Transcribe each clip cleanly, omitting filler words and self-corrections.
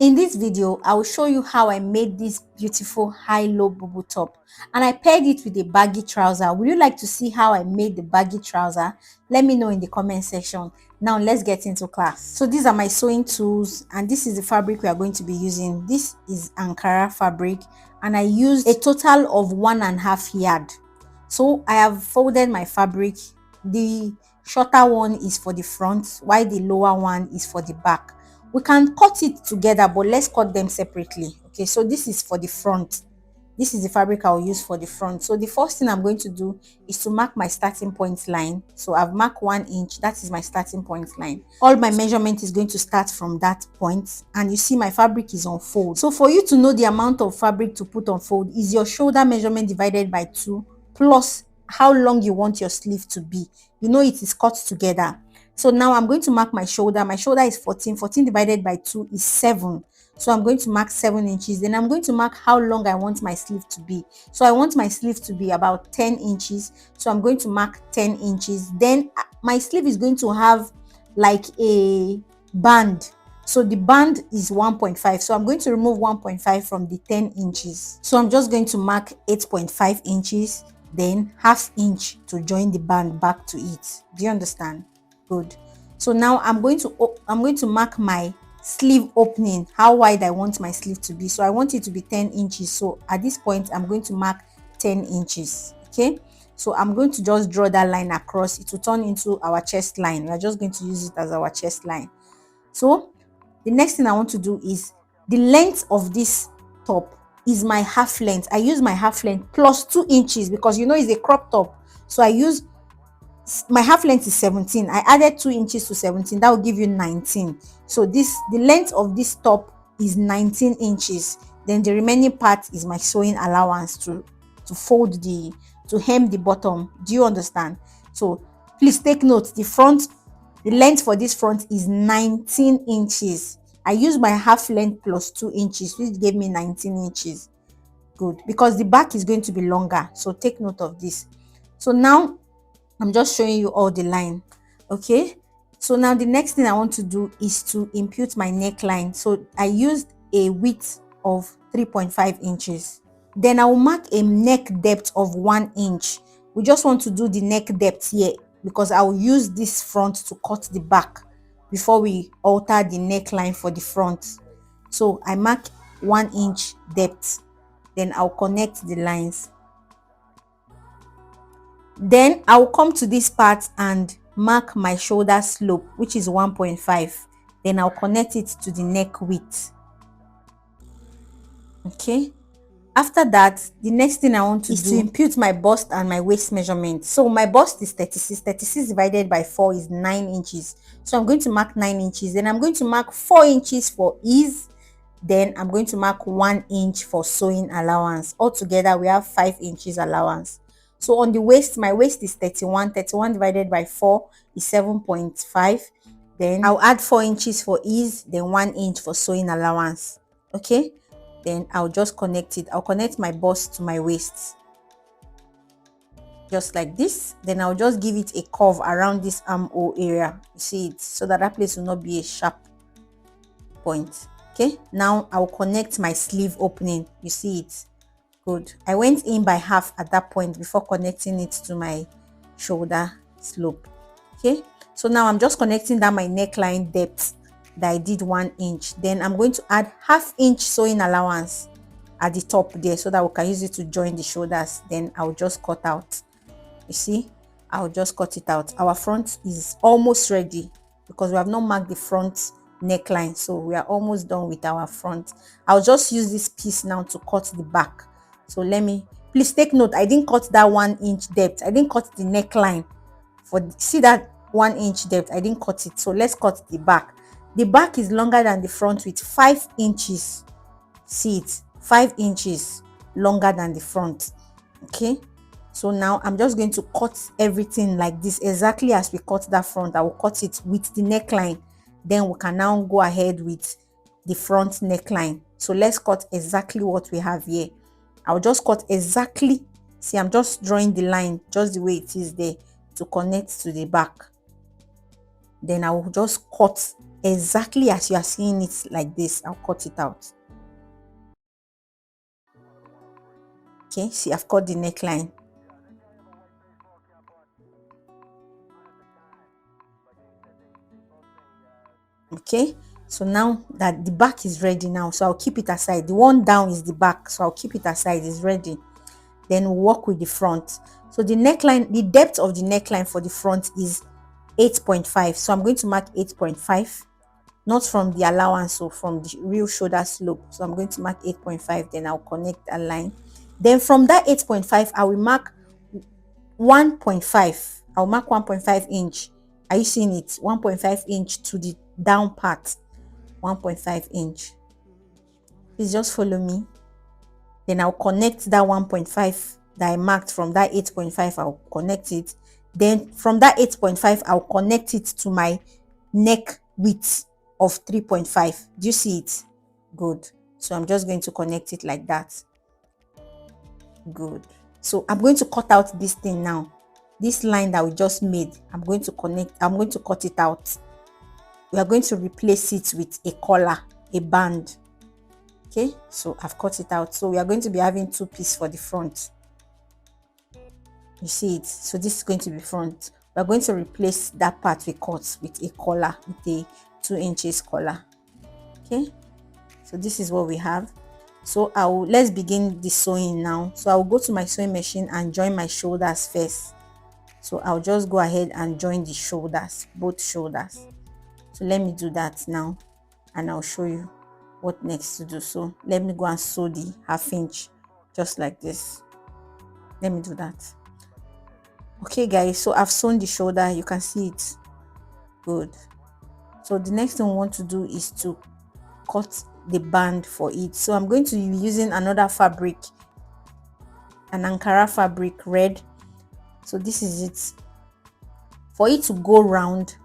In this video, I will show you how I made this beautiful high-low bubu top, and I paired it with a baggy trouser. Would you like to see how I made the baggy trouser? Let me know in the comment section. Now let's get into class. So these are my sewing tools, and this is the fabric we are going to be using. This is Ankara fabric, and I used a total of 1.5 yard. So I have folded my fabric. The shorter one is for the front, while the lower one is for the back. We can cut it together, but let's cut them separately. Okay, so this is for the front. This is the fabric I'll use for the front. So the first thing I'm going to do is to mark my starting point line. So I've marked 1 inch. That is my starting point line. All my measurement is going to start from that point, and you see my fabric is on fold. So for you to know the amount of fabric to put on fold is your shoulder measurement divided by 2 plus how long you want your sleeve to be. You know it is cut together. So now I'm going to mark my shoulder. My shoulder is 14. 14 divided by 2 is 7. So I'm going to mark 7 inches. Then I'm going to mark how long I want my sleeve to be. So I want my sleeve to be about 10 inches. So I'm going to mark 10 inches. Then my sleeve is going to have like a band. So the band is 1.5. So I'm going to remove 1.5 from the 10 inches. So I'm just going to mark 8.5 inches, then ½ inch to join the band back to it. Do you understand? Good. So now I'm going to mark my sleeve opening, how wide I want my sleeve to be. So I want it to be 10 inches. So at this point I'm going to mark 10 inches. Okay, so I'm going to just draw that line across. It will turn into our chest line. We're just going to use it as our chest line. So the next thing I want to do is the length of this top is my half length. I use my half length plus 2 inches because you know it's a crop top. So I use my half length is 17. I added 2 inches to 17. That will give you 19. So the length of this top is 19 inches. Then the remaining part is my sewing allowance to hem the bottom. Do you understand? So please take note, the length for this front is 19 inches. I used my half length plus 2 inches, which gave me 19 inches. Good, because the back is going to be longer. So take note of this. So now I'm just showing you all the line. Okay, so now the next thing I want to do is to impute my neckline. So I used a width of 3.5 inches. Then I will mark a neck depth of 1 inch. We just want to do the neck depth here because I will use this front to cut the back before we alter the neckline for the front. So I mark 1 inch depth. Then I'll connect the lines. Then I'll come to this part and mark my shoulder slope, which is 1.5. Then I'll connect it to the neck width. Okay, after that, the next thing I want to do is to impute my bust and my waist measurement. So my bust is 36. 36 divided by 4 is 9 inches. So I'm going to mark 9 inches. Then I'm going to mark 4 inches for ease. Then I'm going to mark 1 inch for sewing allowance. Altogether, we have 5 inches allowance. So on the waist, my waist is 31. 31 divided by 4 is 7.5. Then I'll add 4 inches for ease, then 1 inch for sewing allowance. Okay, then I'll just connect it. I'll connect my bust to my waist. Just like this. Then I'll just give it a curve around this armhole area. You see it? So that place will not be a sharp point. Okay, now I'll connect my sleeve opening. You see it? Good. I went in by half at that point before connecting it to my shoulder slope. Okay, so now I'm just connecting down my neckline depth that I did 1 inch. Then I'm going to add ½ inch sewing allowance at the top there so that we can use it to join the shoulders. Then I'll just cut out. You see, I'll just cut it out. Our front is almost ready because we have not marked the front neckline, so we are almost done with our front. I'll just use this piece now to cut the back. So please take note, I didn't cut that 1 inch depth. I didn't cut the neckline. See that 1 inch depth, I didn't cut it. So let's cut the back. The back is longer than the front with 5 inches. See it? 5 inches longer than the front. Okay, so now I'm just going to cut everything like this, exactly as we cut that front. I will cut it with the neckline. Then we can now go ahead with the front neckline. So let's cut exactly what we have here. I'll just cut exactly. See, I'm just drawing the line just the way it is there to connect to the back. Then I will just cut exactly as you are seeing it like this. I'll cut it out. Okay, see, I've cut the neckline. Okay, so now that the back is ready now, so I'll keep it aside. The one down is the back, so I'll keep it aside. It's ready. Then we'll work with the front. So the neckline, the depth of the neckline for the front is 8.5. So I'm going to mark 8.5, not from the allowance, so from the real shoulder slope. So I'm going to mark 8.5. Then I'll connect a line. Then from that 8.5, I will mark 1.5. I'll mark 1.5 inch. Are you seeing it? 1.5 inch to the down part. 1.5 inch. Please just follow me. Then I'll connect that 1.5 that I marked from that 8.5. I'll connect it. Then from that 8.5, I'll connect it to my neck width of 3.5. Do you see it? Good. So I'm just going to connect it like that. Good. So I'm going to cut out this thing now. This line that we just made, I'm going to cut it out. We are going to replace it with a collar, a band. Okay, so I've cut it out. So we are going to be having two pieces for the front. You see it? So this is going to be front. We are going to replace that part we cut with a collar, with a 2 inches collar. Okay, so this is what we have. So let's begin the sewing now. So I'll go to my sewing machine and join my shoulders first. So I'll just go ahead and join the shoulders, both shoulders. So let me do that now, and I'll show you what next to do. So let me go and sew the 1/2 inch just like this. Let me do that. Okay guys, so I've sewn the shoulder. You can see it. Good. So the next thing we want to do is to cut the band for it. So I'm going to be using another fabric, an Ankara fabric, red. So this is it. For it to go round,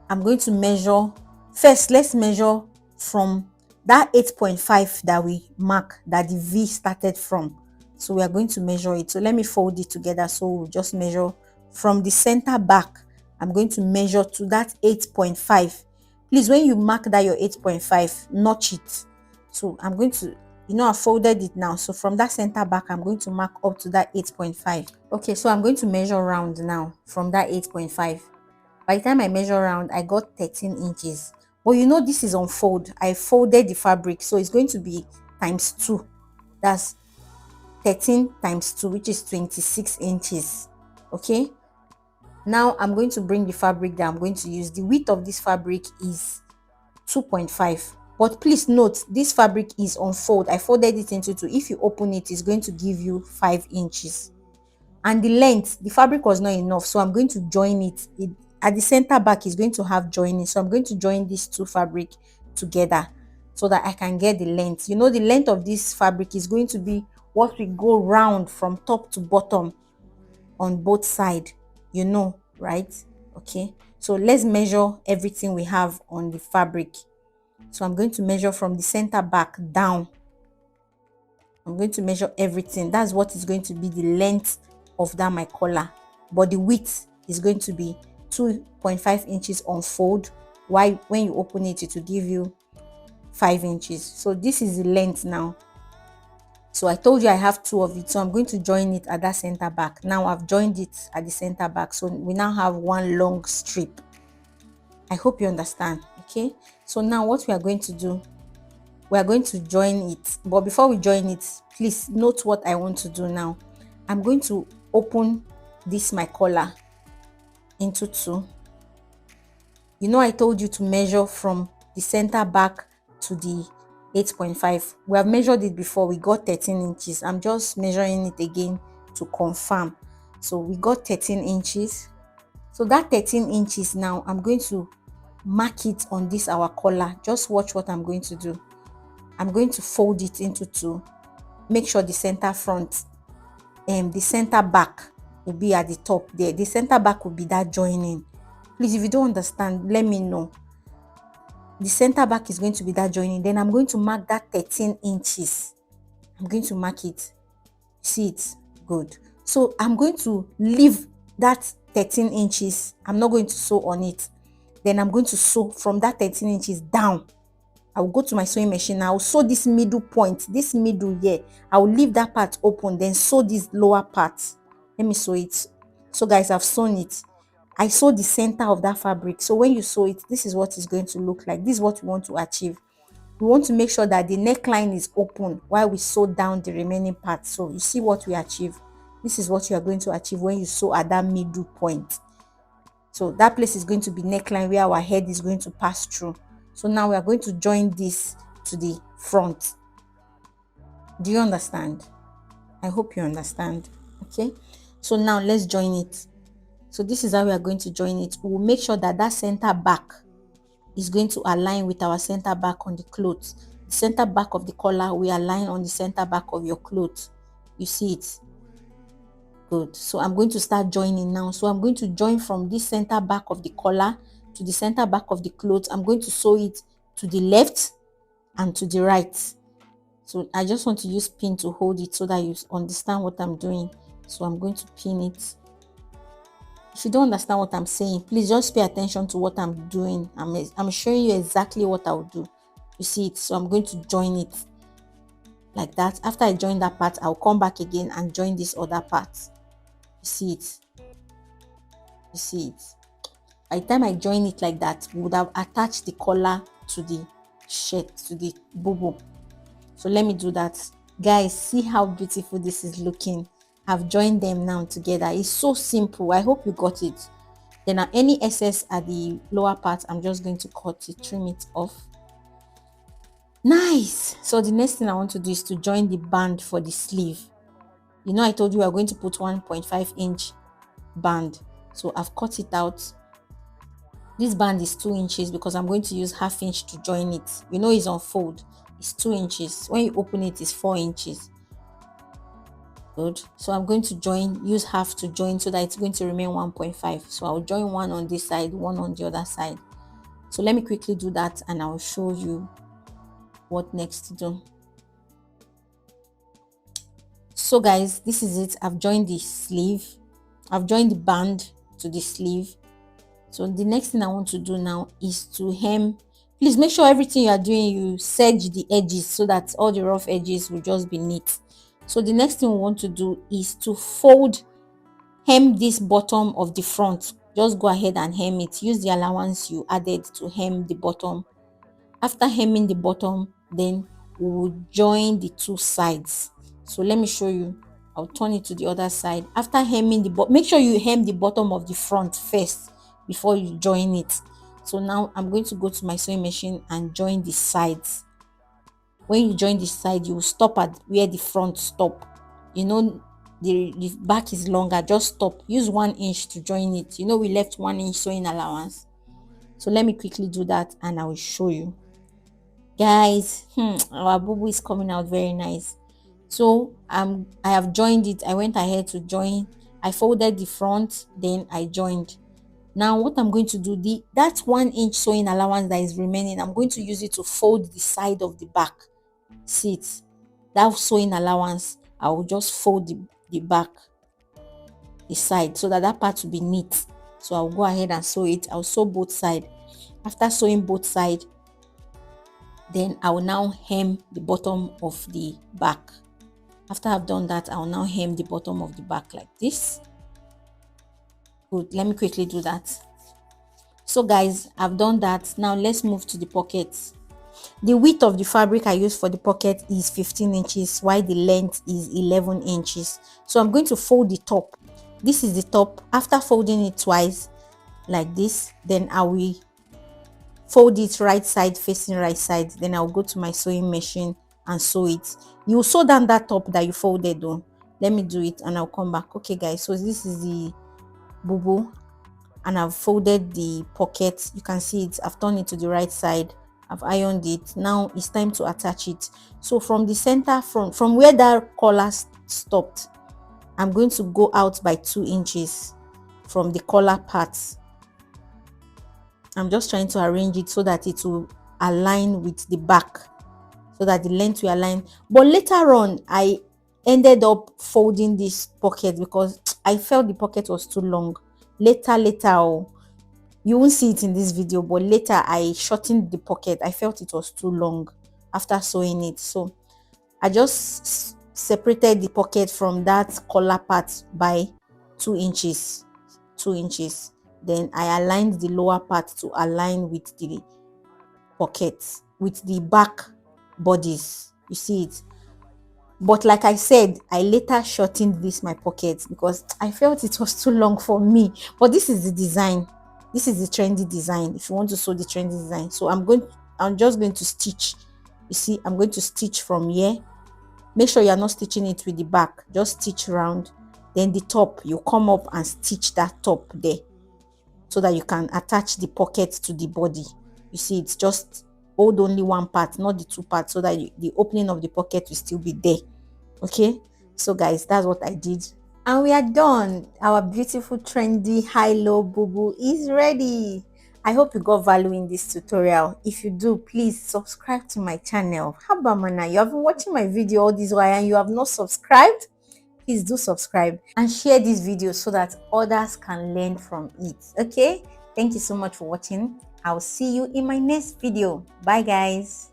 I'm going to measure first. Let's measure from that 8.5 that we mark, that the V started from. So we are going to measure it. So let me fold it together. So we'll just measure from the center back. I'm going to measure to that 8.5. Please, when you mark that your 8.5, notch it. So I'm going to, I folded it now. So from that center back, I'm going to mark up to that 8.5. Okay, so I'm going to measure round now from that 8.5. By the time I measure round, I got 13 inches. But this is on fold. I folded the fabric, so it's going to be times 2. That's 13 times 2, which is 26 inches. Okay. Now I'm going to bring the fabric that I'm going to use. The width of this fabric is 2.5. But please note, this fabric is on fold. I folded it into 2. If you open it, it's going to give you 5 inches. And the length, the fabric was not enough, so I'm going to join it. At the center back is going to have joining, so I'm going to join these two fabric together so that I can get the length. The length of this fabric is going to be what we go round from top to bottom on both sides, right? Okay, so let's measure everything we have on the fabric. So I'm going to measure from the center back down. I'm going to measure everything. That's what is going to be the length of that my collar, but the width is going to be 2.5 inches on fold. Why? When you open it, it will give you 5 inches. So this is the length now. So I told you I have 2 of it, so I'm going to join it at that center back. Now I've joined it at the center back, so we now have one long strip. I hope you understand. Okay, so now what we are going to do, we are going to join it. But before we join it, please note what I want to do now. I'm going to open this my collar into 2. I told you to measure from the center back to the 8.5. We have measured it before. We got 13 inches. I'm just measuring it again to confirm. So we got 13 inches. So that 13 inches now, I'm going to mark it on this our collar. Just watch what I'm going to do. I'm going to fold it into 2. Make sure the center front and the center back will be at the top there. The center back will be that joining. Please, if you don't understand, let me know. The center back is going to be that joining. Then I'm going to mark that 13 inches. I'm going to mark it. See it? Good. So I'm going to leave that 13 inches. I'm not going to sew on it. Then I'm going to sew from that 13 inches down. I will go to my sewing machine. I will sew this middle point, this middle here. I will leave that part open, then sew this lower part. Let me sew it. So guys, I've sewn it. I sew the center of that fabric. So when you sew it, this is what it's going to look like. This is what we want to achieve. We want to make sure that the neckline is open while we sew down the remaining part. So you see what we achieve. This is what you are going to achieve when you sew at that middle point. So that place is going to be neckline where our head is going to pass through. So now we are going to join this to the front. Do you understand? I hope you understand. Okay. So now let's join it. So this is how we are going to join it. We will make sure that that center back is going to align with our center back on the clothes. The center back of the collar will align on the center back of your clothes. You see it? Good. So I'm going to start joining now. So I'm going to join from this center back of the collar to the center back of the clothes. I'm going to sew it to the left and to the right. So I just want to use pin to hold it so that you understand what I'm doing. So I'm going to pin it. If you don't understand what I'm saying, please just pay attention to what I'm doing. I'm showing you exactly what I'll do. You see it? So I'm going to join it like that. After I join that part, I'll come back again and join this other part. You see it? You see it? By the time I join it like that, we would have attached the collar to the shirt, to the bubu. So let me do that. Guys, see how beautiful this is looking. I've joined them now together. It's so simple. I hope you got it. Then any excess at the lower part, I'm just going to cut it, trim it off. Nice. So the next thing I want to do is to join the band for the sleeve. You know, I told you we are going to put 1.5 inch band. So I've cut it out. This band is 2 inches because I'm going to use ½ inch to join it. You know, it's on fold. It's 2 inches. When you open it, it's 4 inches. Good. So I'm going to use half to join so that it's going to remain 1.5. So I'll join one on this side, one on the other side. So let me quickly do that and I'll show you what next to do. So guys, this is it. I've joined the sleeve. I've joined the band to the sleeve. So the next thing I want to do now is to hem. Please make sure everything you are doing, you serge the edges so that all the rough edges will just be neat. So the next thing we want to do is to hem this bottom of the front. Just go ahead and hem it. Use the allowance you added to hem the bottom. After hemming the bottom, then we will join the two sides. So let me show you. I'll turn it to the other side. After hemming the bottom, make sure you hem the bottom of the front first before you join it. So now I'm going to go to my sewing machine and join the sides. When you join the side, you will stop at where the front stop. You know, the back is longer. Just stop. Use 1 inch to join it. You know, we left 1 inch sewing allowance. So let me quickly do that and I will show you. Guys, our bubu is coming out very nice. So I have joined it. I went ahead to join. I folded the front, then I joined. Now what I'm going to do, that 1 inch sewing allowance that is remaining, I'm going to use it to fold the side of the back. See it? That sewing allowance, I will just fold the back, the side, so that part will be neat. So I'll go ahead and sew it. I'll sew both sides. After sewing both sides, then I will now hem the bottom of the back. After I've done that, I will now hem the bottom of the back like this. Good. Let me quickly do that. So guys, I've done that. Now let's move to the pockets. The width of the fabric I use for the pocket is 15 inches, while the length is 11 inches. So I'm going to fold the top. This is the top. After folding it twice, like this, then I will fold it right side facing right side. Then I'll go to my sewing machine and sew it. You sew down that top that you folded though. Let me do it and I'll come back. Okay guys, so this is the bubu and I've folded the pocket. You can see it. I've turned it to the right side. I've ironed it. Now it's time to attach it. So from the center, from where that collar stopped, I'm going to go out by 2 inches from the collar part. I'm just trying to arrange it so that it will align with the back, so that the length will align. But later on, I ended up folding this pocket because I felt the pocket was too long. Later, oh, you won't see it in this video, but later I shortened the pocket. I felt it was too long after sewing it, so I just separated the pocket from that collar part by 2 inches. 2 inches. Then I aligned the lower part to align with the pocket, with the back bodies. You see it. But like I said, I later shortened this my pocket because I felt it was too long for me. But this is the design. This is the trendy design. If you want to sew the trendy design, so I'm just going to stitch. You see, I'm going to stitch from here. Make sure you are not stitching it with the back. Just stitch round. Then the top, you come up and stitch that top there, so that you can attach the pocket to the body. You see, it's just hold only one part, not the two parts, so that the opening of the pocket will still be there. Okay, so guys, that's what I did, and we are done. Our beautiful trendy high-low bubu is ready. I hope you got value in this tutorial. If you do, please subscribe to my channel. How about Mana? You have been watching my video all this while and you have not subscribed? Please do subscribe and share this video so that others can learn from it. Okay, thank you so much for watching. I'll see you in my next video. Bye guys.